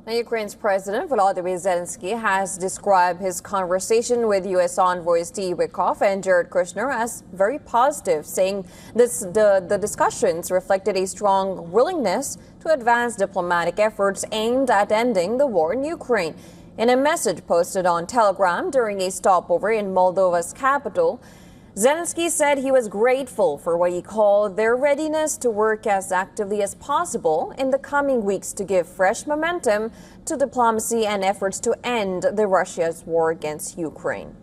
Now, Ukraine's President Volodymyr Zelensky has described his conversation with U.S. envoys Steve Witkoff and Jared Kushner as very positive, saying the discussions reflected a strong willingness to advance diplomatic efforts aimed at ending the war in Ukraine. In a message posted on Telegram during a stopover in Moldova's capital, Zelensky said he was grateful for what he called their readiness to work as actively as possible in the coming weeks to give fresh momentum to diplomacy and efforts to end Russia's war against Ukraine.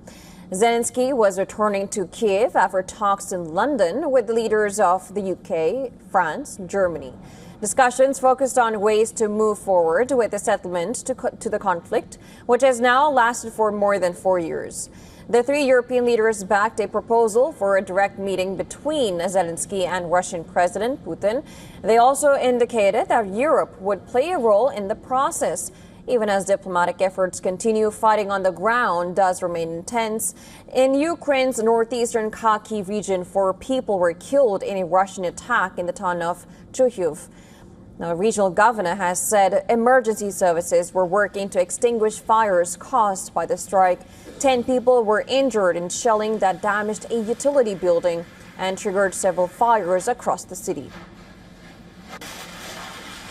Zelensky was returning to Kiev after talks in London with leaders of the UK, France, and Germany. Discussions focused on ways to move forward with the settlement to the conflict, which has now lasted for more than 4 years. The three European leaders backed a proposal for a direct meeting between Zelensky and Russian President Putin. They also indicated that Europe would play a role in the process. Even as diplomatic efforts continue, fighting on the ground does remain intense. In Ukraine's northeastern Kharkiv region, 4 people were killed in a Russian attack in the town of Chuhuiv. Now, a regional governor has said emergency services were working to extinguish fires caused by the strike. 10 people were injured in shelling that damaged a utility building and triggered several fires across the city.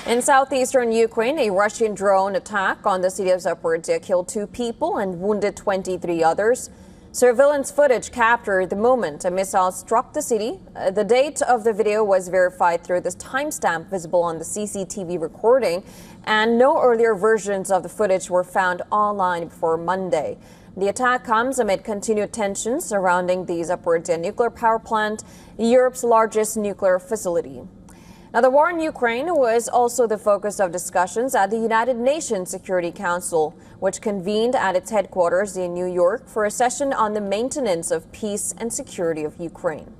In southeastern Ukraine, a Russian drone attack on the city of Zaporizhzhia killed 2 people and wounded 23 others. Surveillance footage captured the moment a missile struck the city. The date of the video was verified through this timestamp visible on the CCTV recording, and no earlier versions of the footage were found online before Monday. The attack comes amid continued tensions surrounding the Zaporizhzhia nuclear power plant, Europe's largest nuclear facility. Now, the war in Ukraine was also the focus of discussions at the United Nations Security Council, which convened at its headquarters in New York for a session on the maintenance of peace and security of Ukraine.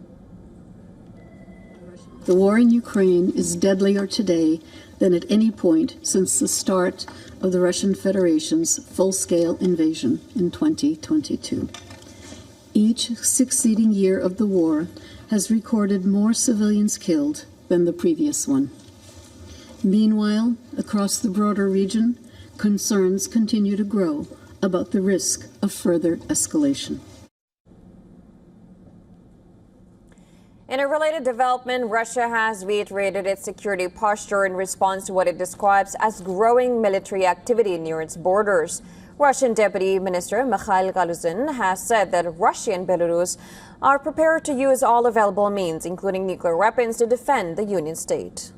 The war in Ukraine is deadlier today than at any point since the start of the Russian Federation's full-scale invasion in 2022. Each succeeding year of the war has recorded more civilians killed than the previous one. Meanwhile, across the broader region, concerns continue to grow about the risk of further escalation. In a related development, Russia has reiterated its security posture in response to what it describes as growing military activity near its borders. Russian Deputy Minister Mikhail Galuzin has said that Russia and Belarus are prepared to use all available means, including nuclear weapons, to defend the Union state.